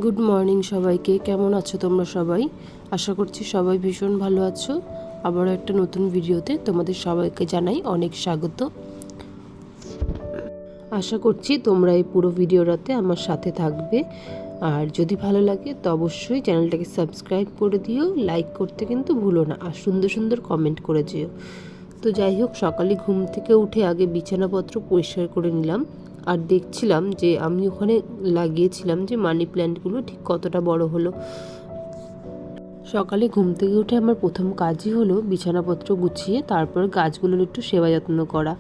Good morning সবাইকে। কেমন আছো তোমরা সবাই? আশা করছি সবাই ভীষণ ভালো আছো। আবারও একটা নতুন ভিডিওতে তোমাদের সবাইকে জানাই অনেক স্বাগত। আশা করছি তোমরা এই পুরো ভিডিওটাতে আমার সাথে থাকবে। আর যদি ভালো লাগে তো অবশ্যই চ্যানেলটাকে সাবস্ক্রাইব করে দিও, লাইক করতে কিন্তু ভুলো না, আর সুন্দর সুন্দর কমেন্ট করে যেও। তো যাই হোক, সকালে ঘুম থেকে উঠে আগে বিছানাপত্র পরিষ্কার করে নিলাম। আর দেখছিলাম যে আমি ওখানে লাগিয়েছিলাম যে মানি প্ল্যান্টগুলো ঠিক কতটা বড় হলো। সকালে ঘুম থেকে উঠে আমার প্রথম কাজই হলো বিছানাপত্র গুছিয়ে তারপর গাছগুলোর একটু সেবা যত্ন করা।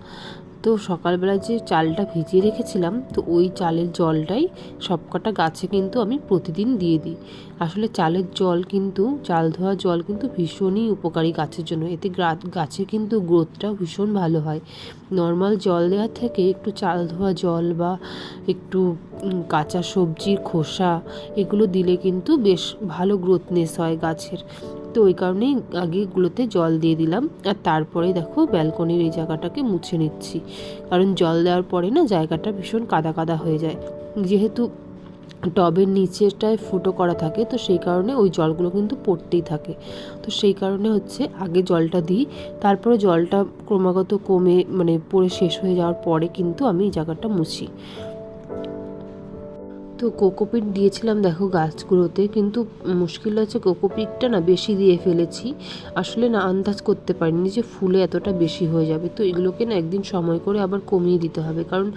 তো সকালবেলা যে চালটা ভিজিয়ে রেখেছিলাম, তো ওই চালের জলটাই সবকটা গাছে কিন্তু আমি প্রতিদিন দিয়ে দিই। আসলে চালের জল কিন্তু, চাল ধোয়া জল কিন্তু ভীষণই উপকারী গাছের জন্য। এতে গাছের কিন্তু গ্রোথটাও ভীষণ ভালো হয়। নর্মাল জল দেওয়ার থেকে একটু চাল ধোয়া জল বা একটু কাঁচা সবজির খোসা এগুলো দিলে কিন্তু বেশ ভালো গ্রোথনেস হয় গাছের। তো ওই কারণেই আগে এগুলোতে জল দিয়ে দিলাম, আর তারপরে দেখো ব্যালকনির এই জায়গাটাকে মুছে নিচ্ছি। কারণ জল দেওয়ার পরে না জায়গাটা ভীষণ কাদা কাদা হয়ে যায়, যেহেতু টবের নিচেরটায় ফুটো করা থাকে, তো সেই কারণে ওই জলগুলো কিন্তু পড়তেই থাকে। তো সেই কারণে হচ্ছে আগে জলটা দিই, তারপরে জলটা ক্রমাগত কমে পড়ে শেষ হয়ে যাওয়ার পরে কিন্তু আমি এই জায়গাটা মুছি। তো কোকোপিট দিয়েছিলাম দেখো গাছগুলোতে, কিন্তু মুশকিল হচ্ছে কোকোপিটটা না বেশি দিয়ে ফেলেছি। আসলে না আন্দাজ করতে পারিনি যে ফুলে এতটা বেশি হয়ে যাবে। তো এগুলোকে না একদিন সময় করে আবার কমিয়ে দিতে হবে, কারণ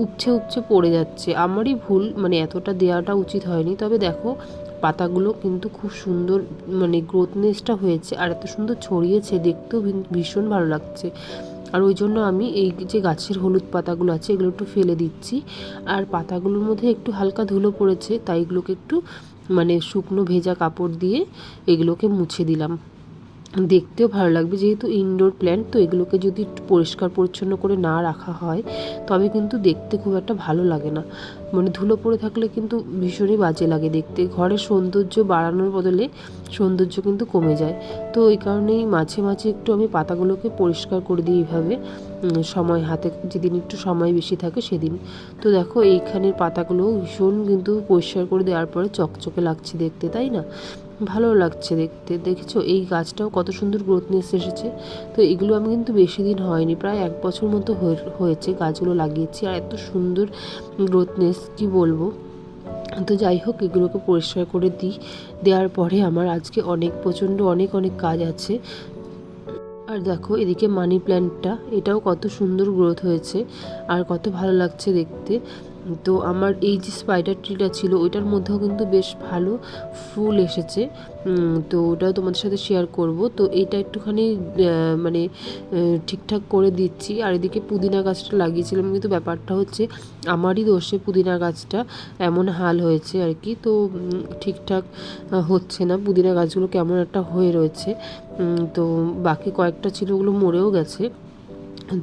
উপচে উপচে পড়ে যাচ্ছে। আমারই ভুল, এতটা দেওয়াটা উচিত হয়নি। তবে দেখো পাতাগুলো কিন্তু খুব সুন্দর, গ্রোথনেসটা হয়েছে আর এত সুন্দর ছড়িয়েছে, দেখতেও ভীষণ ভালো লাগছে। আর ওই জন্য আমি এই যে গাছের হলুদ পাতাগুলো আছে এগুলো একটু ফেলে দিচ্ছি। আর পাতাগুলোর মধ্যে একটু হালকা ধুলো পড়েছে, তাই এগুলোকে একটু শুকনো ভেজা কাপড় দিয়ে এগুলোকে মুছে দিলাম। দেখতেও ভালো লাগবে, যেহেতু ইনডোর প্ল্যান্ট, তো এগুলোকে যদি পরিষ্কার পরিচ্ছন্ন করে না রাখা হয় তবে কিন্তু দেখতে খুব একটা ভালো লাগে না। ধুলো পড়ে থাকলে কিন্তু ভীষণই বাজে লাগে দেখতে। ঘরের সৌন্দর্য বাড়ানোর বদলে সৌন্দর্য কিন্তু কমে যায়। তো এই কারণেই মাঝে মাঝে একটু আমি পাতাগুলোকে পরিষ্কার করে দিই এইভাবে, সময় হাতে যেদিন একটু সময় বেশি থাকে সেদিন। তো দেখো এইখানের পাতাগুলো ভীষণ কিন্তু পরিষ্কার করে দেওয়ার পরে চকচকে লাগছে দেখতে, তাই না? ভালো লাগছে দেখতে। দেখেছো এই গাছটাও কত সুন্দর গ্রোথনেস এসেছে। তো এগুলো আমি কিন্তু বেশি দিন হয়নি, প্রায় 1 বছর মতো হয়েছে গাছগুলো লাগিয়েছি, আর এত সুন্দর গ্রোথনেস কি বলবো। তো যাই হোক, এগুলোকে পরিষ্কার করে দেওয়ার পরে আমার আজকে প্রচণ্ড অনেক কাজ আছে। আর দেখো এদিকে মানি প্ল্যান্টটা, এটাও কত সুন্দর গ্রোথ হয়েছে আর কত ভালো লাগছে দেখতে। তো আমার এই যে স্পাইডার ট্রিটা ছিল ওইটার মধ্যেও কিন্তু বেশ ভালো ফুল এসেছে। তো ওটাও তোমাদের সাথে শেয়ার করব। তো এইটা একটুখানি ঠিকঠাক করে দিচ্ছি। আর এদিকে পুদিনা গাছটা লাগিয়েছিলাম, কিন্তু ব্যাপারটা হচ্ছে আমারই দোষে পুদিনা গাছটা এমন হাল হয়েছে আর কি। তো ঠিকঠাক হচ্ছে না, পুদিনা গাছগুলো কেমন একটা হয়ে রয়েছে। তো বাকি কয়েকটা ছিল ওগুলো মরেও গেছে।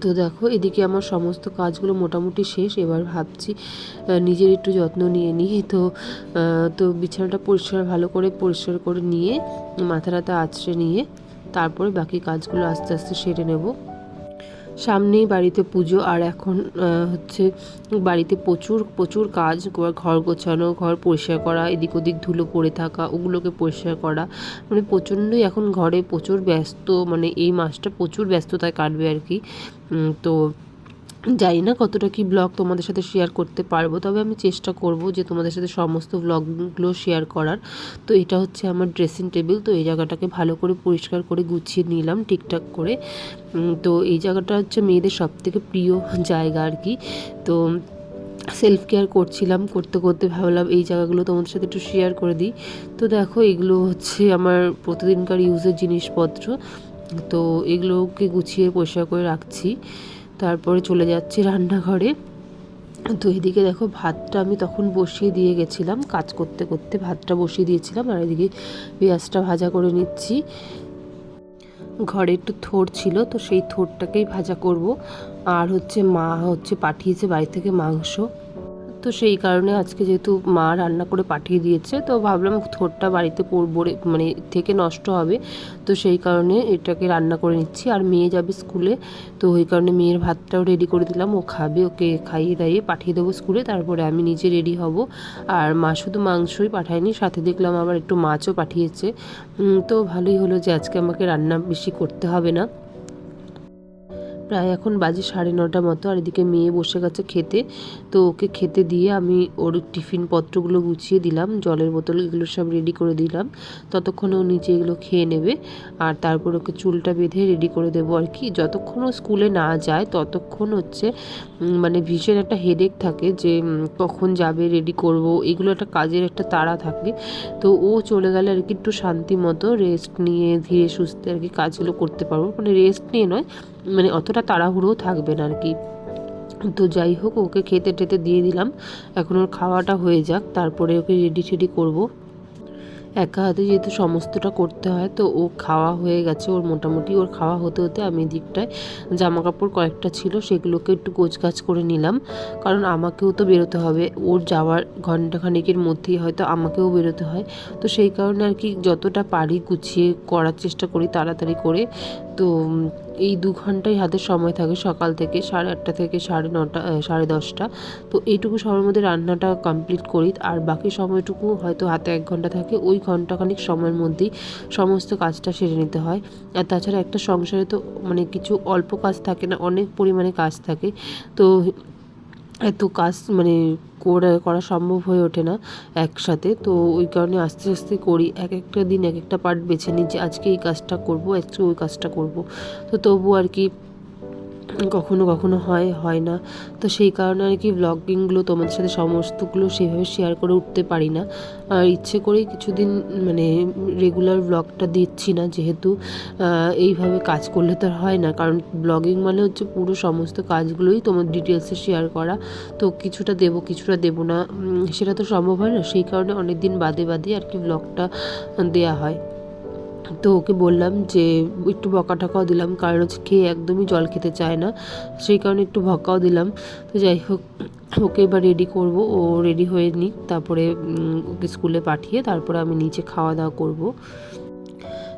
তো দেখো এদিকে আমার সমস্ত কাজগুলো মোটামুটি শেষ। এবার ভাবছি নিজের একটু যত্ন নিয়ে নিই। তো বিছানাটা ভালো করে পরিষ্কার করে নিয়ে মাথা আঁচড়ে নিয়ে তারপরে বাকি কাজগুলো আস্তে আস্তে সেরে নেব। সামনেই বাড়িতে পুজো, আর এখন হচ্ছে বাড়িতে প্রচুর কাজ। ঘর গোছানো, ঘর পরিষ্কার করা, এদিক ওদিক ধুলো পড়ে থাকা ওগুলোকে পরিষ্কার করা, প্রচণ্ডই এখন ঘরে প্রচুর ব্যস্ত। এই মাসটা প্রচুর ব্যস্ততায় কাটবে আর কি। তো জানি না কতটা কি ব্লগ তোমাদের সাথে শেয়ার করতে পারবো, তবে আমি চেষ্টা করব যে তোমাদের সাথে সমস্ত ব্লগগুলো শেয়ার করার। তো এটা হচ্ছে আমার ড্রেসিং টেবিল। তো এই জায়গাটাকে ভালো করে পরিষ্কার করে গুছিয়ে নিলাম ঠিকঠাক করে। তো এই জায়গাটা হচ্ছে মেয়েদের সবথেকে প্রিয় জায়গা আর কি। তো সেলফ কেয়ার করছিলাম, করতে করতে ভাবলাম এই জায়গাগুলো তোমাদের সাথে একটু শেয়ার করে দিই। তো দেখো এগুলো হচ্ছে আমার প্রতিদিনকার ইউজের জিনিসপত্র। তো এগুলোকে গুছিয়ে পরিষ্কার করে রাখছি, তারপরে চলে যাচ্ছি রান্নাঘরে। তো এদিকে দেখো ভাতটা আমি তখন বসিয়ে দিয়ে গেছিলাম, কাজ করতে করতে ভাতটা বসিয়ে দিয়েছিলাম, আর এদিকে পেঁয়াজটা ভাজা করে নিচ্ছি। ঘরে একটু থোড় ছিল, তো সেই থোড়টাকেই ভাজা করব। আর মা পাঠিয়েছে বাড়ি থেকে মাংস। তো সেই কারণে আজকে যেহেতু মা রান্না করে পাঠিয়ে দিয়েছে, তো ভাবলাম থোরটা বাড়িতে মানে থেকে নষ্ট হবে, তো সেই কারণে এটাকে রান্না করে নিচ্ছি। আর মেয়ে যাবে স্কুলে, তো ওই কারণে মেয়ের ভাতটাও রেডি করে দিলাম, ও খাবে, ওকে খাইয়ে দাইয়ে পাঠিয়ে দেবো স্কুলে, তারপরে আমি নিজে রেডি হব। আর মা শুধু মাংসই পাঠায়নি, সাথে দেখলাম আবার একটু মাছও পাঠিয়েছে। তো ভালোই হলো যে আজকে আমাকে রান্না বেশি করতে হবে না। প্রায় এখন বাজে 9:30 মতো, আর এদিকে মেয়ে বসে গেছে খেতে। তো ওকে খেতে দিয়ে আমি ওর টিফিন পত্রগুলো গুছিয়ে দিলাম, জলের বোতল এগুলো সব রেডি করে দিলাম। ততক্ষণে ও নিচে এগুলো খেয়ে নেবে, আর তারপর ওকে চুলটা বেঁধে রেডি করে দেবো আর কি। যতক্ষণ ও স্কুলে না যায় ততক্ষণ হচ্ছে মানে ভীষণ একটা হেডেক থাকে যে কখন যাবে, রেডি করব, এগুলো একটা কাজের একটা তাড়া থাকে। তো ও চলে গেলে আর কি একটু শান্তি মতো রেস্ট নিয়ে ধীরে সুস্থে আর কি কাজগুলো করতে পারবো, মানে রেস্ট নিয়ে নয়, মানে অতটা তাড়াহুড়োও থাকবে না আর কি। তো যাই হোক, ওকে খেতে টেতে দিয়ে দিলাম, এখন ওর খাওয়াটা হয়ে যাক, তারপরে ওকে রেডি টেডি করবো। একা হাতে যেহেতু সমস্তটা করতে হয়, তো ও খাওয়া হয়ে গেছে ওর মোটামুটি। ওর খাওয়া হতে হতে আমি দিকটায় জামা কাপড় কয়েকটা ছিল সেগুলোকে একটু গোছগাছ করে নিলাম, কারণ আমাকেও তো বেরোতে হবে, ওর যাওয়ার ঘন্টাখানেকের মধ্যেই হয়তো আমাকেও বেরোতে হয়। তো সেই কারণে আর কি যতটা পারি গুছিয়ে করার চেষ্টা করি তাড়াতাড়ি করে। তো এই 2 ঘন্টাই হাতে সময় থাকে, সকাল থেকে 8:30 থেকে 9:30 10:30। তো এইটুকু সময়ের মধ্যে রান্নাটা কমপ্লিট করি, আর বাকি সময়টুকু হয়তো হাতে 1 ঘন্টা থাকে, ওই ঘন্টাখানিক সময়ের মধ্যেই সমস্ত কাজটা সেরে নিতে হয়। আর তাছাড়া একটা সংসারে তো মানে কিছু অল্প কাজ থাকে না, অনেক পরিমাণে কাজ থাকে। তো এত কাজ মানে করা সম্ভব হয়ে ওঠে না একসাথে। তো ওই কারণে আস্তে আস্তে করি, এক একটা দিন এক একটা পার্ট বেছে নিই যে আজকে এই কাজটা করব, আজকে ওই কাজটা করব। তো তবু আর কি কখনো কখনো হয় না। তো সেই কারণে আর কি ব্লগিংগুলো তোমাদের সাথে সমস্তগুলো সেভাবে শেয়ার করে উঠতে পারি না। আর ইচ্ছে করেই কিছুদিন মানে রেগুলার ব্লগটা দিচ্ছি না, যেহেতু এইভাবে কাজ করলে তো আর হয় না, কারণ ব্লগিং মানে হচ্ছে পুরো সমস্ত কাজগুলোই তোমার ডিটেলসে শেয়ার করা। তো কিছুটা দেবো কিছুটা দেবো না, সেটা তো সম্ভব হয় না। সেই কারণে অনেক দিন বাদে বাদে আর কি ব্লগটা দেয়া হয়। তো ওকে বললাম যে একটু বকা টকাও দিলাম, কারণ হচ্ছে খেয়ে একদমই জল খেতে চায় না, সেই কারণে একটু বকাও দিলাম। তো যাই হোক, ওকে এবার রেডি করব, ও রেডি হয়ে নিক, তারপরে ওকে স্কুলে পাঠিয়ে তারপরে আমি নিচে খাওয়া দাওয়া করব।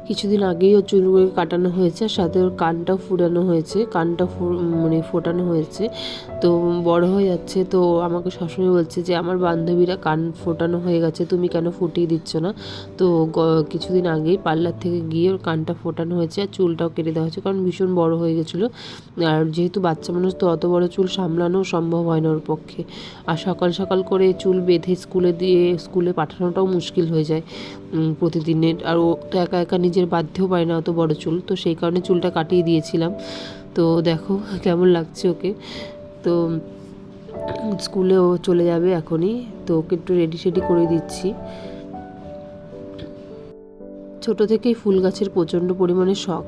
কিছুদিন আগেই ওর চুলগুলো কাটানো হয়েছে, আর সাথে ওর কানটাও ফুরানো হয়েছে, কানটা মানে ফোটানো হয়েছে। তো বড় হয়ে যাচ্ছে, তো আমাকে সবসময় বলছে যে আমার বান্ধবীরা কান ফোটানো হয়ে গেছে, তুমি কেন ফুটিয়ে দিচ্ছ না। তো কিছুদিন আগেই পার্লার থেকে গিয়ে ওর কানটা ফোটানো হয়েছে, আর চুলটাও কেটে দেওয়া হয়েছে, কারণ ভীষণ বড় হয়ে গেছিলো। আর যেহেতু বাচ্চা মানুষ, তো অত বড় চুল সামলানো সম্ভব হয় না ওর পক্ষে। আর সকাল সকাল করে চুল বেঁধে স্কুলে পাঠানোটাও মুশকিল হয়ে যায় প্রতিদিনের। আর ও তো একা একা নিজের বাঁধতেও পারে না অত বড় চুল, তো সেই কারণে চুলটা কাটিয়ে দিয়েছিলাম। তো দেখো কেমন লাগছে ওকে। তো স্কুলে ও চলে যাবে এখনই, তো ওকে একটু রেডি শেডি করে দিচ্ছি। ছোট থেকেই ফুল গাছের প্রচণ্ড পরিমাণে শখ।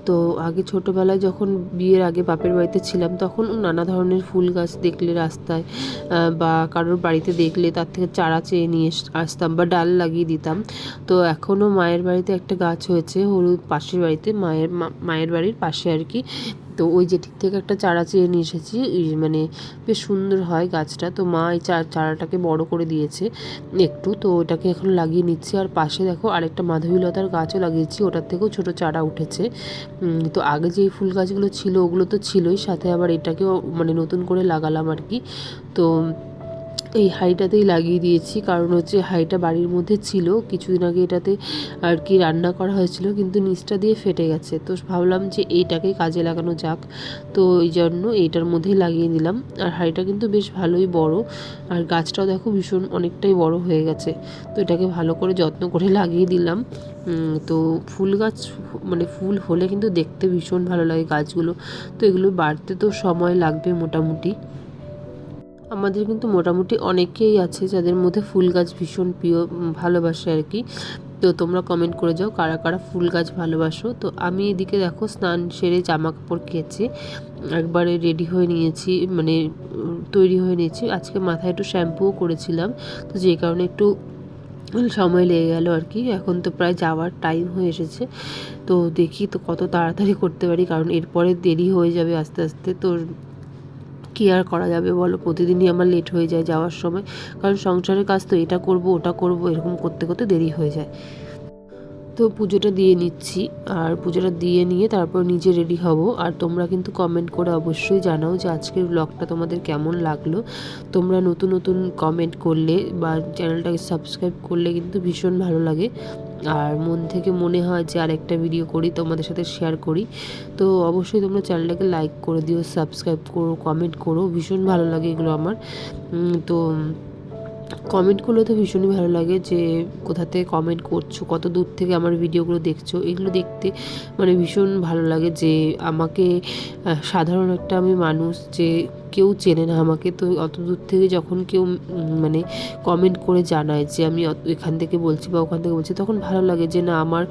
তো আগে ছোটোবেলায় যখন বিয়ের আগে বাপের বাড়িতে ছিলাম, তখন নানা ধরনের ফুল গাছ দেখলে রাস্তায় বা কারোর বাড়িতে দেখলে তার থেকে চারা চেয়ে নিয়ে আসতাম বা ডাল লাগিয়ে দিতাম। তো এখনও মায়ের বাড়িতে একটা গাছ হয়েছে, হলুদ পাশের বাড়িতে, মায়ের বাড়ির পাশে আর কি। তো ওই জেঠির থেকে একটা চারা চেয়ে নিয়ে এসেছি, মানে বেশ সুন্দর হয় গাছটা। তো মা এই চারাটাকে বড় করে দিয়েছে একটু, তো ওটাকে এখন লাগিয়ে নিচ্ছি। আর পাশে দেখো আরেকটা মাধবীলতার গাছও লাগিয়েছি, ওটার থেকেও ছোট চারা উঠেছে। তো আগে যে ফুল গাছগুলো ছিল ওগুলো তো ছিলই, সাথে আবার এটাকেও মানে নতুন করে লাগালাম আর কি। তো এই হাঁড়িটাতেই লাগিয়ে দিয়েছি, কারণ হচ্ছে হাঁড়িটা বাড়ির মধ্যে ছিল, কিছুদিন আগে এটাতে আর কি রান্না করা হয়েছিল, কিন্তু নিচটা দিয়ে ফেটে গেছে। তো ভাবলাম যে এইটাকেই কাজে লাগানো যাক, তো এই জন্য এইটার মধ্যেই লাগিয়ে দিলাম। আর হাঁড়িটা কিন্তু বেশ ভালোই বড়, আর গাছটাও দেখো ভীষণ অনেকটাই বড় হয়ে গেছে। তো এটাকে ভালো করে যত্ন করে লাগিয়ে দিলাম। তো ফুল গাছ মানে ফুল হলে কিন্তু দেখতে ভীষণ ভালো লাগে গাছগুলো। তো এগুলো বাড়তে তো সময় লাগবে মোটামুটি। আমাদের কিন্তু মোটামুটি অনেকেই আছে যাদের মধ্যে ফুল গাছ ভীষণ প্রিয়, ভালোবাসে আর কি। তো তোমরা কমেন্ট করে যাও কারা কারা ফুল গাছ ভালোবাসো। তো আমি এদিকে দেখো স্নান সেরে জামা কাপড় কেচে একবারে রেডি হয়ে নিয়েছি, মানে তৈরি হয়ে নিয়েছি। আজকে মাথায় একটু শ্যাম্পুও করেছিলাম, তো যে কারণে একটু সময় লেগে গেল আর কি। এখন তো প্রায় যাওয়ার টাইম হয়ে এসেছে, তো দেখি তো কত তাড়াতাড়ি করতে পারি, কারণ এরপরে দেরি হয়ে যাবে আস্তে আস্তে। তো কি কী আর করা যাবে বলো, প্রতিদিনই আমার লেট হয়ে যায় যাওয়ার সময়, কারণ সংসারের কাজ তো, এটা করব ওটা করব এরকম করতে করতে দেরি হয়ে যায়। তো পুজোটা দিয়ে নিচ্ছি, আর পুজোটা দিয়ে নিয়ে তারপর নিজে রেডি হব। আর তোমরা কিন্তু কমেন্ট করে অবশ্যই জানাও যে আজকের ব্লগটা তোমাদের কেমন লাগলো। তোমরা নতুন নতুন কমেন্ট করলে বা চ্যানেলটাকে সাবস্ক্রাইব করলে কিন্তু ভীষণ ভালো লাগে, আর মন থেকে মনে হয় যে আরেকটা ভিডিও করি, তোমাদের সাথে শেয়ার করি। তো অবশ্যই তোমরা চ্যানেলটাকে লাইক করে দিও, সাবস্ক্রাইব করো, কমেন্ট করো, ভীষণ ভালো লাগে এগুলো আমার। তো কমেন্ট করলে তো ভীষণই ভালো লাগে যে কোথা থেকে কমেন্ট করছো, কত দূর থেকে আমার ভিডিওগুলো দেখছো, এগুলো দেখতে মানে ভীষণ ভালো লাগে যে আমাকে সাধারণ একটা আমি মানুষ, যে কেউ চেনে না আমাকে, তো অত দূর থেকে যখন কেউ মানে কমেন্ট করে জানায় যে আমি এখান থেকে বলছি বা ওখান থেকে বলছি, তখন ভালো লাগে যে না আমার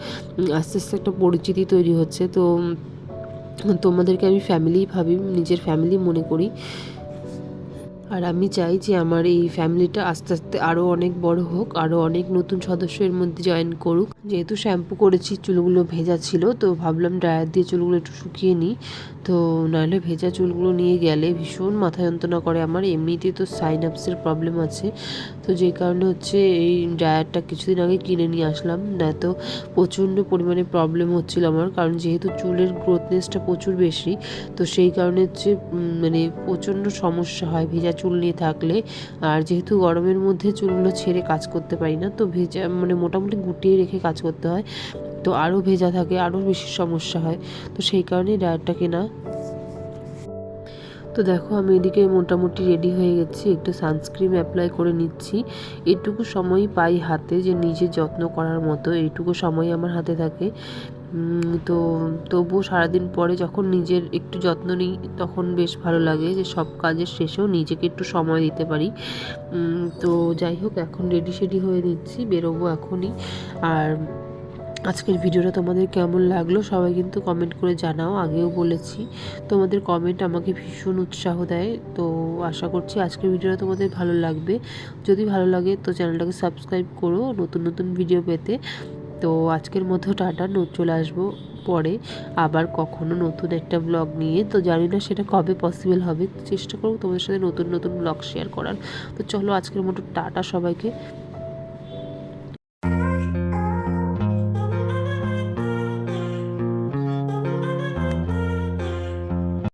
আস্তে আস্তে একটা পরিচিতি তৈরি হচ্ছে। তো তোমাদেরকে আমি ফ্যামিলিই ভাবি, নিজের ফ্যামিলি মনে করি। আর আমি চাই যে আমার এই ফ্যামিলিটা আস্তে আস্তে আরও অনেক বড় হোক, আরও অনেক নতুন সদস্য এর মধ্যে জয়েন করুক। যেহেতু শ্যাম্পু করেছি, চুলগুলো ভেজা ছিল, তো ভাবলাম ড্রায়ার দিয়ে চুলগুলো একটু শুকিয়ে নিই। তো নাহলে ভেজা চুলগুলো নিয়ে গেলে ভীষণ মাথা যন্ত্রণা করে আমার। এমনিতেই তো সাইনাপসের প্রবলেম আছে, তো যেই কারণে হচ্ছে এই ড্রায়ারটা কিছুদিন আগে কিনে নিয়ে আসলাম, না তো প্রচণ্ড পরিমাণে প্রবলেম হচ্ছিল আমার, কারণ যেহেতু চুলের গ্রোথনেসটা প্রচুর বেশি, তো সেই কারণে হচ্ছে মানে প্রচণ্ড সমস্যা হয় ভেজা চুল নিয়ে থাকলে। আর যেহেতু গরমের মধ্যে চুলগুলো ছেড়ে কাজ করতে পারি না, তো ভেজা মানে মোটামুটি গুটিয়ে রেখে কাজ করতে হয়, তো আরও ভেজা থাকে, আরও বেশি সমস্যা হয়, তো সেই কারণেই ড্রায়ারটা কেনা। তো দেখো আমি এদিকে মোটামুটি রেডি হয়ে গেছি, একটু সানস্ক্রিন অ্যাপ্লাই করে নিচ্ছি। এইটুকু সময় পাই হাতে যে নিজের যত্ন করার মতো, এইটুকু সময় আমার হাতে থাকে। তো তবুও সারাদিন পরে যখন নিজের একটু যত্ন নিই, তখন বেশ ভালো লাগে যে সব কাজের শেষেও নিজেকে একটু সময় দিতে পারি। তো যাই হোক, এখন রেডি সেডি হয়ে নিচ্ছি, বেরোবো এখনই। আর আজকের ভিডিওটা তোমাদের কেমন লাগলো সবাই কিন্তু কমেন্ট করে জানাও। আগেও বলেছি, তোমাদের কমেন্ট আমাকে ভীষণ উৎসাহ দেয়। তো আশা করছি আজকের ভিডিওটা তোমাদের ভালো লাগবে। যদি ভালো লাগে তো চ্যানেলটাকে সাবস্ক্রাইব করো নতুন নতুন ভিডিও পেতে। তো আজকের মতো টাটা, চলে আসবো পরে আবার কখনো নতুন একটা ব্লগ নিয়ে। তো জানি না সেটা কবে পসিবল হবে, চেষ্টা করবো তোমাদের সাথে নতুন নতুন ব্লগ শেয়ার করার। তো চলো আজকের মতো টাটা সবাইকে।